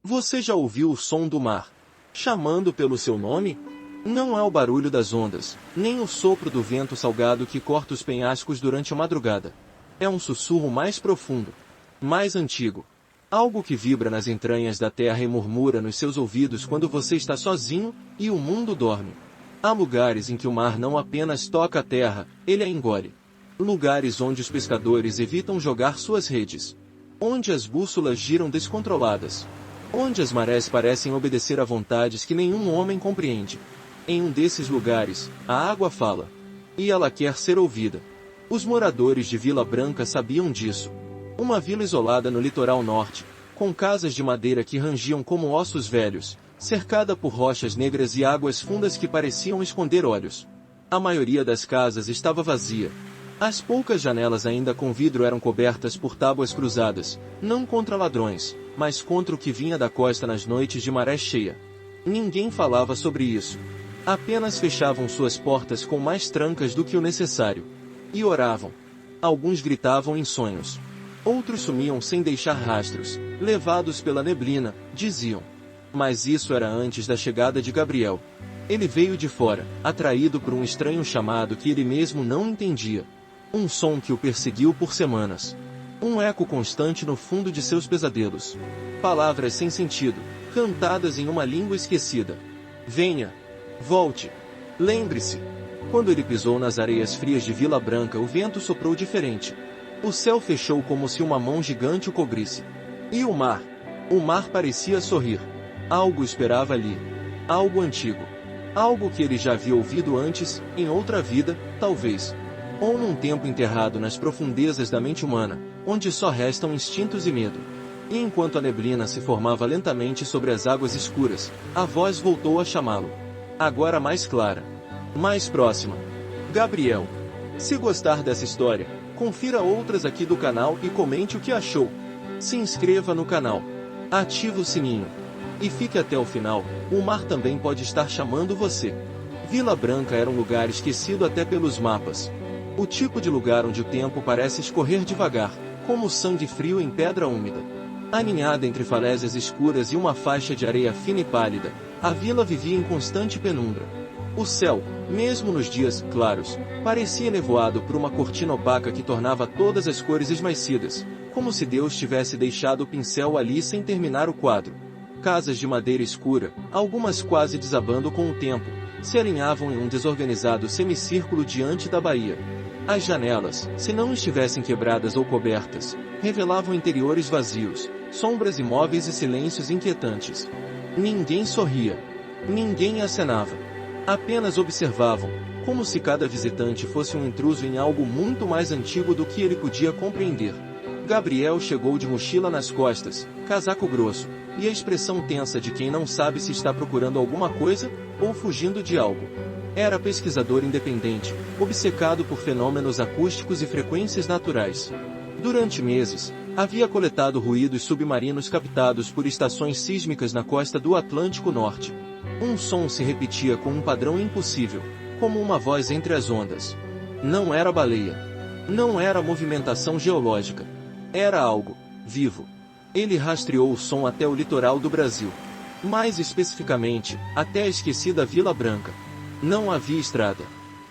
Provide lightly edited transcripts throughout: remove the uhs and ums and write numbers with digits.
Você já ouviu o som do mar chamando pelo seu nome? Não é o barulho das ondas, nem o sopro do vento salgado que corta os penhascos durante a madrugada. É um sussurro mais profundo, mais antigo. Algo que vibra nas entranhas da terra e murmura nos seus ouvidos quando você está sozinho e o mundo dorme. Há lugares em que o mar não apenas toca a terra, ele a engole. Lugares onde os pescadores evitam jogar suas redes. Onde as bússolas giram descontroladas. Onde as marés parecem obedecer a vontades que nenhum homem compreende. Em um desses lugares, a água fala. E ela quer ser ouvida. Os moradores de Vila Branca sabiam disso. Uma vila isolada no litoral norte, com casas de madeira que rangiam como ossos velhos, cercada por rochas negras e águas fundas que pareciam esconder olhos. A maioria das casas estava vazia. As poucas janelas ainda com vidro eram cobertas por tábuas cruzadas, não contra ladrões, mas contra o que vinha da costa nas noites de maré cheia. Ninguém falava sobre isso. Apenas fechavam suas portas com mais trancas do que o necessário. E oravam. Alguns gritavam em sonhos. Outros sumiam sem deixar rastros, levados pela neblina, diziam. Mas isso era antes da chegada de Gabriel. Ele veio de fora, atraído por um estranho chamado que ele mesmo não entendia. Um som que o perseguiu por semanas. Um eco constante no fundo de seus pesadelos. Palavras sem sentido, cantadas em uma língua esquecida. Venha. Volte. Lembre-se. Quando ele pisou nas areias frias de Vila Branca, o vento soprou diferente. O céu fechou como se uma mão gigante o cobrisse. E o mar? O mar parecia sorrir. Algo esperava ali. Algo antigo. Algo que ele já havia ouvido antes, em outra vida, talvez. Ou num tempo enterrado nas profundezas da mente humana, onde só restam instintos e medo. E enquanto a neblina se formava lentamente sobre as águas escuras, a voz voltou a chamá-lo. Agora mais clara. Mais próxima. Gabriel. Se gostar dessa história, confira outras aqui do canal e comente o que achou. Se inscreva no canal. Ative o sininho. E fique até o final, o mar também pode estar chamando você. Vila Branca era um lugar esquecido até pelos mapas. O tipo de lugar onde o tempo parece escorrer devagar, como sangue frio em pedra úmida. Aninhada entre falésias escuras e uma faixa de areia fina e pálida, a vila vivia em constante penumbra. O céu, mesmo nos dias claros, parecia nevoado por uma cortina opaca que tornava todas as cores esmaecidas, como se Deus tivesse deixado o pincel ali sem terminar o quadro. Casas de madeira escura, algumas quase desabando com o tempo, se alinhavam em um desorganizado semicírculo diante da baía. As janelas, se não estivessem quebradas ou cobertas, revelavam interiores vazios, sombras imóveis e silêncios inquietantes. Ninguém sorria. Ninguém acenava. Apenas observavam, como se cada visitante fosse um intruso em algo muito mais antigo do que ele podia compreender. Gabriel chegou de mochila nas costas, casaco grosso, e a expressão tensa de quem não sabe se está procurando alguma coisa, ou fugindo de algo. Era pesquisador independente, obcecado por fenômenos acústicos e frequências naturais. Durante meses, havia coletado ruídos submarinos captados por estações sísmicas na costa do Atlântico Norte. Um som se repetia com um padrão impossível, como uma voz entre as ondas. Não era baleia. Não era movimentação geológica. Era algo vivo. Ele rastreou o som até o litoral do Brasil. Mais especificamente, até a esquecida Vila Branca. Não havia estrada.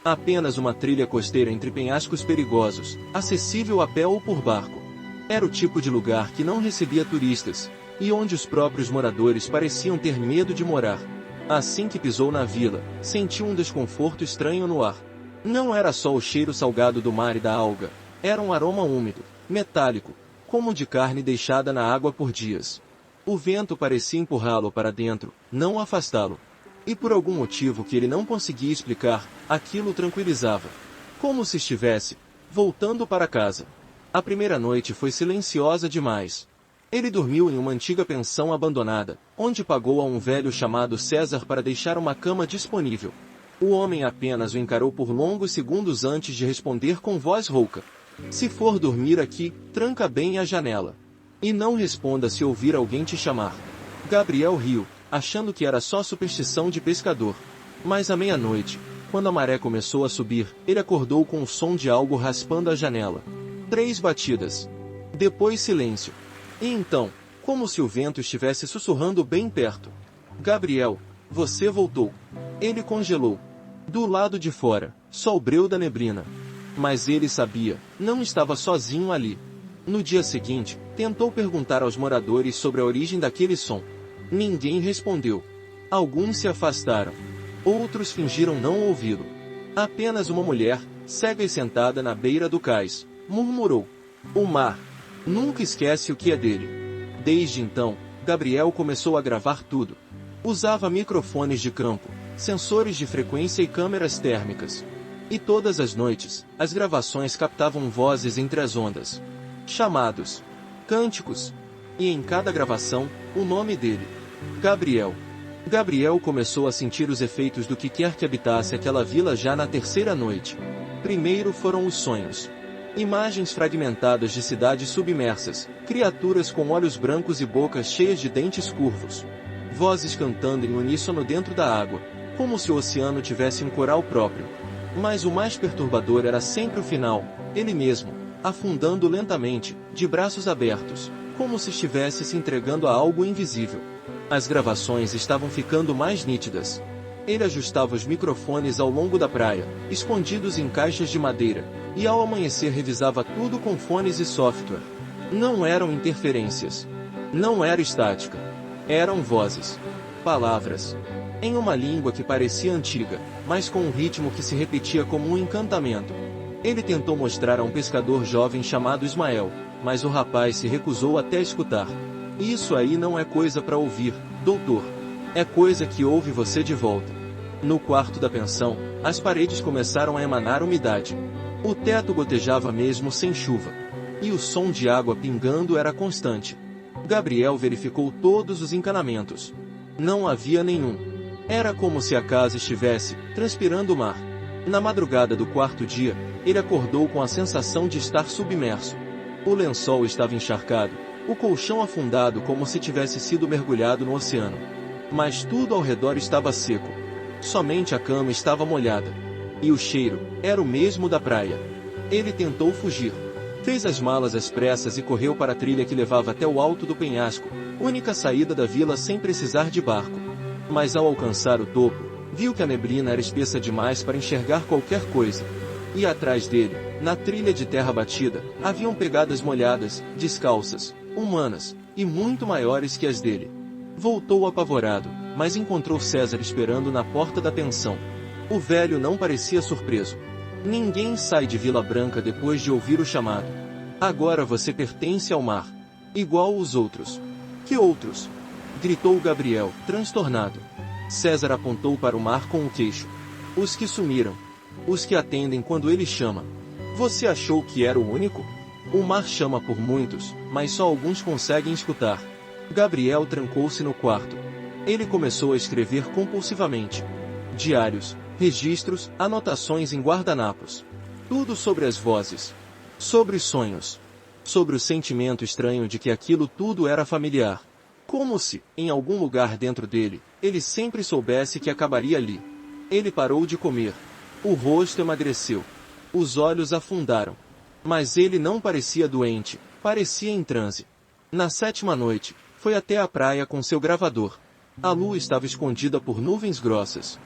Apenas uma trilha costeira entre penhascos perigosos, acessível a pé ou por barco. Era o tipo de lugar que não recebia turistas, e onde os próprios moradores pareciam ter medo de morar. Assim que pisou na vila, sentiu um desconforto estranho no ar. Não era só o cheiro salgado do mar e da alga, era um aroma úmido, metálico, como de carne deixada na água por dias. O vento parecia empurrá-lo para dentro, não afastá-lo. E por algum motivo que ele não conseguia explicar, aquilo o tranquilizava. Como se estivesse voltando para casa. A primeira noite foi silenciosa demais. Ele dormiu em uma antiga pensão abandonada, onde pagou a um velho chamado César para deixar uma cama disponível. O homem apenas o encarou por longos segundos antes de responder com voz rouca. Se for dormir aqui, tranca bem a janela. E não responda se ouvir alguém te chamar. Gabriel riu, achando que era só superstição de pescador. Mas à meia-noite, quando a maré começou a subir, ele acordou com o som de algo raspando a janela. 3 batidas. Depois silêncio. E então, como se o vento estivesse sussurrando bem perto. Gabriel, você voltou. Ele congelou. Do lado de fora, só o breu da neblina. Mas ele sabia, não estava sozinho ali. No dia seguinte, tentou perguntar aos moradores sobre a origem daquele som. Ninguém respondeu. Alguns se afastaram. Outros fingiram não ouvi-lo. Apenas uma mulher, cega e sentada na beira do cais, murmurou. O mar. Nunca esquece o que é dele. Desde então, Gabriel começou a gravar tudo. Usava microfones de campo, sensores de frequência e câmeras térmicas. E todas as noites, as gravações captavam vozes entre as ondas. Chamados. Cânticos. E em cada gravação, o nome dele. Gabriel. Gabriel começou a sentir os efeitos do que quer que habitasse aquela vila já na terceira noite. Primeiro foram os sonhos. Imagens fragmentadas de cidades submersas, criaturas com olhos brancos e bocas cheias de dentes curvos. Vozes cantando em uníssono dentro da água, como se o oceano tivesse um coral próprio. Mas o mais perturbador era sempre o final, ele mesmo, afundando lentamente, de braços abertos, como se estivesse se entregando a algo invisível. As gravações estavam ficando mais nítidas. Ele ajustava os microfones ao longo da praia, escondidos em caixas de madeira, e ao amanhecer revisava tudo com fones e software. Não eram interferências. Não era estática. Eram vozes. Palavras. Em uma língua que parecia antiga, mas com um ritmo que se repetia como um encantamento. Ele tentou mostrar a um pescador jovem chamado Ismael, mas o rapaz se recusou até escutar. Isso aí não é coisa para ouvir, doutor. É coisa que ouve você de volta. No quarto da pensão, as paredes começaram a emanar umidade. O teto gotejava mesmo sem chuva. E o som de água pingando era constante. Gabriel verificou todos os encanamentos. Não havia nenhum. Era como se a casa estivesse transpirando o mar. Na madrugada do quarto dia, ele acordou com a sensação de estar submerso. O lençol estava encharcado, o colchão afundado como se tivesse sido mergulhado no oceano. Mas tudo ao redor estava seco. Somente a cama estava molhada. E o cheiro era o mesmo da praia. Ele tentou fugir. Fez as malas às pressas e correu para a trilha que levava até o alto do penhasco, única saída da vila sem precisar de barco. Mas ao alcançar o topo, viu que a neblina era espessa demais para enxergar qualquer coisa. E atrás dele, na trilha de terra batida, haviam pegadas molhadas, descalças, humanas, e muito maiores que as dele. Voltou apavorado, mas encontrou César esperando na porta da pensão. O velho não parecia surpreso. Ninguém sai de Vila Branca depois de ouvir o chamado. Agora você pertence ao mar. Igual os outros. Que outros? Gritou Gabriel, transtornado. César apontou para o mar com o queixo. Os que sumiram. Os que atendem quando ele chama. Você achou que era o único? O mar chama por muitos, mas só alguns conseguem escutar. Gabriel trancou-se no quarto. Ele começou a escrever compulsivamente. Diários, registros, anotações em guardanapos. Tudo sobre as vozes. Sobre sonhos. Sobre o sentimento estranho de que aquilo tudo era familiar. Como se, em algum lugar dentro dele, ele sempre soubesse que acabaria ali. Ele parou de comer. O rosto emagreceu. Os olhos afundaram. Mas ele não parecia doente, parecia em transe. Na sétima noite, foi até a praia com seu gravador. A lua estava escondida por nuvens grossas.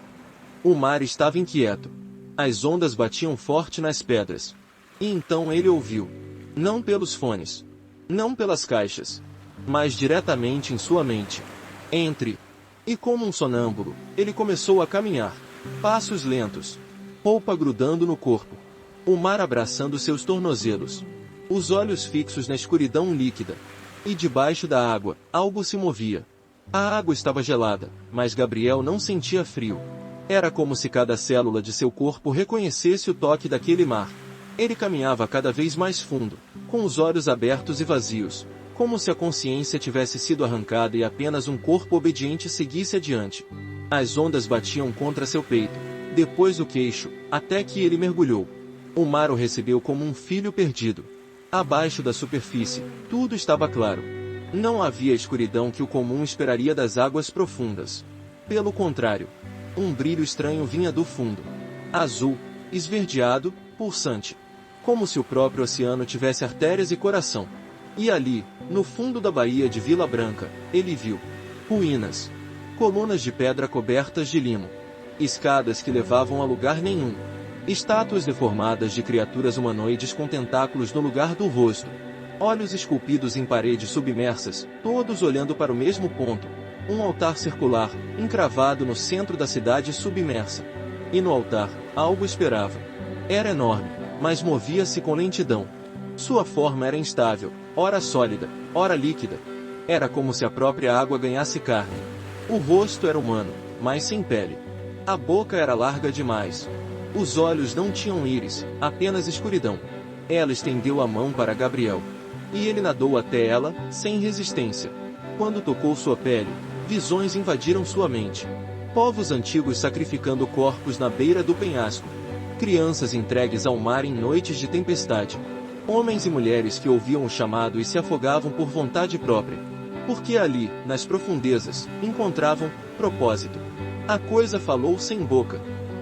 O mar estava inquieto. As ondas batiam forte nas pedras. E então ele ouviu. Não pelos fones. Não pelas caixas. Mas diretamente em sua mente. Entre. E como um sonâmbulo, ele começou a caminhar. Passos lentos. Roupa grudando no corpo. O mar abraçando seus tornozelos. Os olhos fixos na escuridão líquida. E debaixo da água, algo se movia. A água estava gelada, mas Gabriel não sentia frio. Era como se cada célula de seu corpo reconhecesse o toque daquele mar. Ele caminhava cada vez mais fundo, com os olhos abertos e vazios, como se a consciência tivesse sido arrancada e apenas um corpo obediente seguisse adiante. As ondas batiam contra seu peito, depois o queixo, até que ele mergulhou. O mar o recebeu como um filho perdido. Abaixo da superfície, tudo estava claro. Não havia a escuridão que o comum esperaria das águas profundas. Pelo contrário, um brilho estranho vinha do fundo. Azul, esverdeado, pulsante. Como se o próprio oceano tivesse artérias e coração. E ali, no fundo da baía de Vila Branca, ele viu ruínas, colunas de pedra cobertas de limo, escadas que levavam a lugar nenhum, estátuas deformadas de criaturas humanoides com tentáculos no lugar do rosto, olhos esculpidos em paredes submersas, todos olhando para o mesmo ponto, um altar circular, encravado no centro da cidade submersa. E no altar, algo esperava. Era enorme, mas movia-se com lentidão. Sua forma era instável, ora sólida, ora líquida. Era como se a própria água ganhasse carne. O rosto era humano, mas sem pele. A boca era larga demais. Os olhos não tinham íris, apenas escuridão. Ela estendeu a mão para Gabriel. E ele nadou até ela, sem resistência. Quando tocou sua pele, visões invadiram sua mente. Povos antigos sacrificando corpos na beira do penhasco. Crianças entregues ao mar em noites de tempestade. Homens e mulheres que ouviam o chamado e se afogavam por vontade própria. Porque ali, nas profundezas, encontravam propósito. A coisa falou sem boca.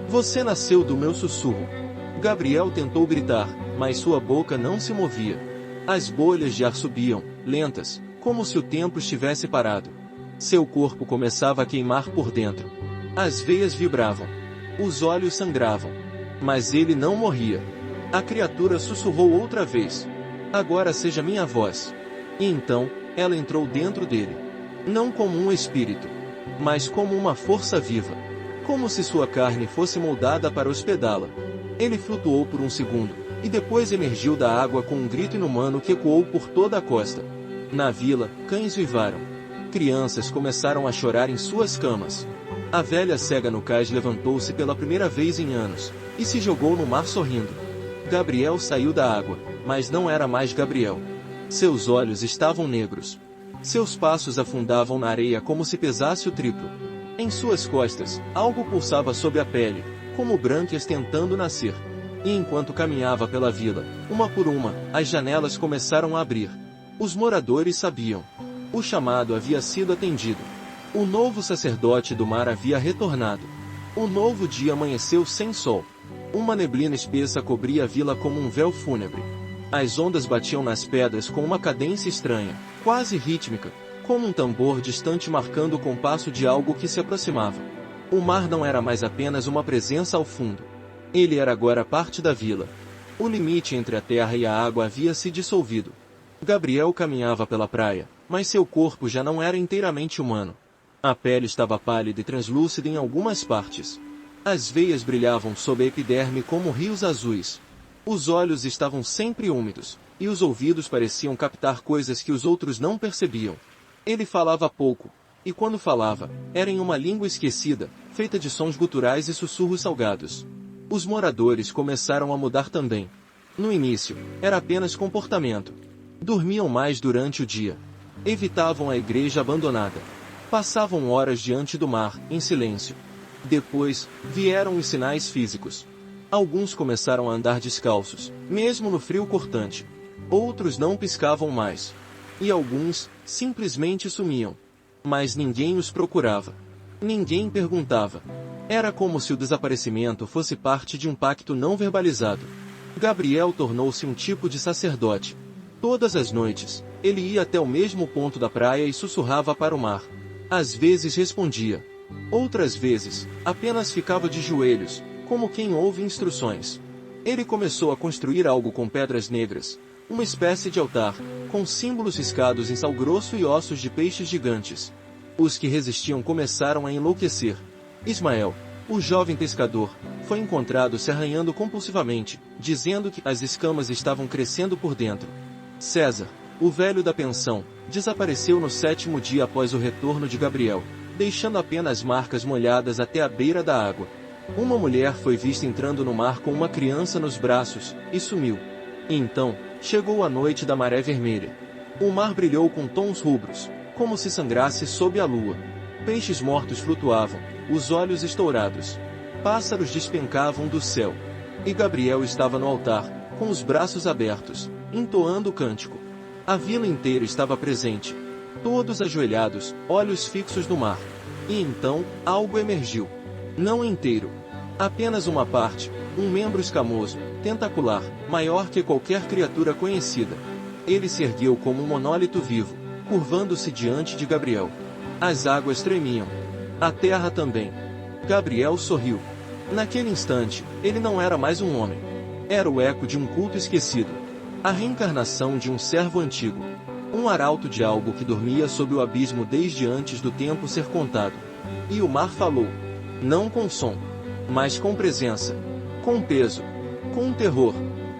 Você nasceu do meu sussurro. Gabriel tentou gritar, mas sua boca não se movia. As bolhas de ar subiam, lentas, como se o tempo estivesse parado. Seu corpo começava a queimar por dentro. As veias vibravam. Os olhos sangravam. Mas ele não morria. A criatura sussurrou outra vez. Agora seja minha voz. E então, ela entrou dentro dele. Não como um espírito, mas como uma força viva. Como se sua carne fosse moldada para hospedá-la. Ele flutuou por um segundo, e depois emergiu da água com um grito inumano que ecoou por toda a costa. Na vila, cães uivaram. Crianças começaram a chorar em suas camas. A velha cega no cais levantou-se pela primeira vez em anos, e se jogou no mar sorrindo. Gabriel saiu da água, mas não era mais Gabriel. Seus olhos estavam negros. Seus passos afundavam na areia como se pesasse o triplo. Em suas costas, algo pulsava sob a pele, como brânquias tentando nascer. E enquanto caminhava pela vila, uma por uma, as janelas começaram a abrir. Os moradores sabiam. O chamado havia sido atendido. O novo sacerdote do mar havia retornado. O novo dia amanheceu sem sol. Uma neblina espessa cobria a vila como um véu fúnebre. As ondas batiam nas pedras com uma cadência estranha, quase rítmica, como um tambor distante marcando o compasso de algo que se aproximava. O mar não era mais apenas uma presença ao fundo. Ele era agora parte da vila. O limite entre a terra e a água havia se dissolvido. Gabriel caminhava pela praia, mas seu corpo já não era inteiramente humano. A pele estava pálida e translúcida em algumas partes. As veias brilhavam sob a epiderme como rios azuis. Os olhos estavam sempre úmidos, e os ouvidos pareciam captar coisas que os outros não percebiam. Ele falava pouco, e quando falava, era em uma língua esquecida, feita de sons guturais e sussurros salgados. Os moradores começaram a mudar também. No início, era apenas comportamento. Dormiam mais durante o dia. Evitavam a igreja abandonada. Passavam horas diante do mar, em silêncio. Depois, vieram os sinais físicos. Alguns começaram a andar descalços, mesmo no frio cortante. Outros não piscavam mais. E alguns, simplesmente sumiam. Mas ninguém os procurava. Ninguém perguntava. Era como se o desaparecimento fosse parte de um pacto não verbalizado. Gabriel tornou-se um tipo de sacerdote. Todas as noites, ele ia até o mesmo ponto da praia e sussurrava para o mar. Às vezes respondia. Outras vezes, apenas ficava de joelhos, como quem ouve instruções. Ele começou a construir algo com pedras negras, uma espécie de altar, com símbolos riscados em sal grosso e ossos de peixes gigantes. Os que resistiam começaram a enlouquecer. Ismael, o jovem pescador, foi encontrado se arranhando compulsivamente, dizendo que as escamas estavam crescendo por dentro. César, o velho da pensão, desapareceu no 7º dia após o retorno de Gabriel, deixando apenas marcas molhadas até a beira da água. Uma mulher foi vista entrando no mar com uma criança nos braços, e sumiu. E então, chegou a noite da maré vermelha. O mar brilhou com tons rubros, como se sangrasse sob a lua. Peixes mortos flutuavam, os olhos estourados. Pássaros despencavam do céu. E Gabriel estava no altar, com os braços abertos, entoando o cântico. A vila inteira estava presente. Todos ajoelhados, olhos fixos no mar. E então, algo emergiu. Não inteiro. Apenas uma parte, um membro escamoso, tentacular, maior que qualquer criatura conhecida. Ele se ergueu como um monólito vivo, curvando-se diante de Gabriel. As águas tremiam. A terra também. Gabriel sorriu. Naquele instante, ele não era mais um homem. Era o eco de um culto esquecido. A reencarnação de um servo antigo. Um arauto de algo que dormia sob o abismo desde antes do tempo ser contado. E o mar falou. Não com som, mas com presença. Com peso. Com terror.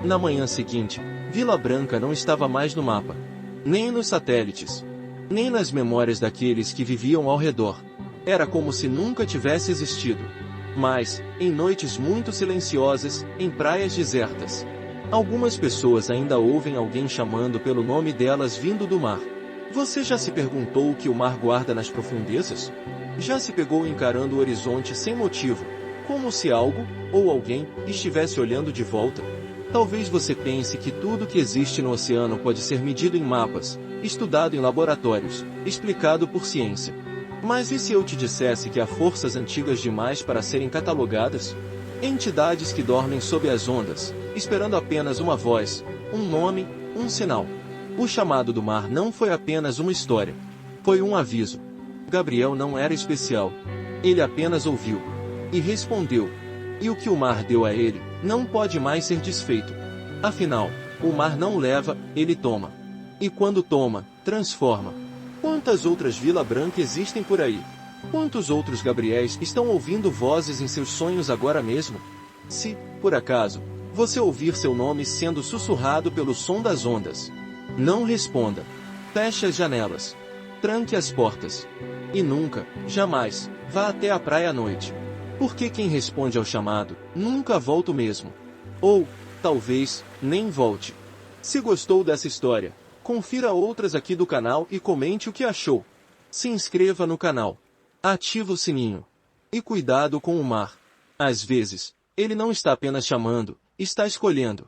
Na manhã seguinte, Vila Branca não estava mais no mapa. Nem nos satélites. Nem nas memórias daqueles que viviam ao redor. Era como se nunca tivesse existido. Mas, em noites muito silenciosas, em praias desertas, algumas pessoas ainda ouvem alguém chamando pelo nome delas vindo do mar. Você já se perguntou o que o mar guarda nas profundezas? Já se pegou encarando o horizonte sem motivo, como se algo, ou alguém, estivesse olhando de volta? Talvez você pense que tudo que existe no oceano pode ser medido em mapas, estudado em laboratórios, explicado por ciência. Mas e se eu te dissesse que há forças antigas demais para serem catalogadas? Entidades que dormem sob as ondas, esperando apenas uma voz, um nome, um sinal. O chamado do mar não foi apenas uma história. Foi um aviso. Gabriel não era especial. Ele apenas ouviu. E respondeu. E o que o mar deu a ele, não pode mais ser desfeito. Afinal, o mar não leva, ele toma. E quando toma, transforma. Quantas outras Vila Branca existem por aí? Quantos outros Gabriéis estão ouvindo vozes em seus sonhos agora mesmo? Se, por acaso, você ouvir seu nome sendo sussurrado pelo som das ondas, não responda. Feche as janelas. Tranque as portas. E nunca, jamais, vá até a praia à noite. Porque quem responde ao chamado, nunca volta mesmo. Ou, talvez, nem volte. Se gostou dessa história, confira outras aqui do canal e comente o que achou. Se inscreva no canal. Ativa o sininho. E cuidado com o mar. Às vezes, ele não está apenas chamando, está escolhendo.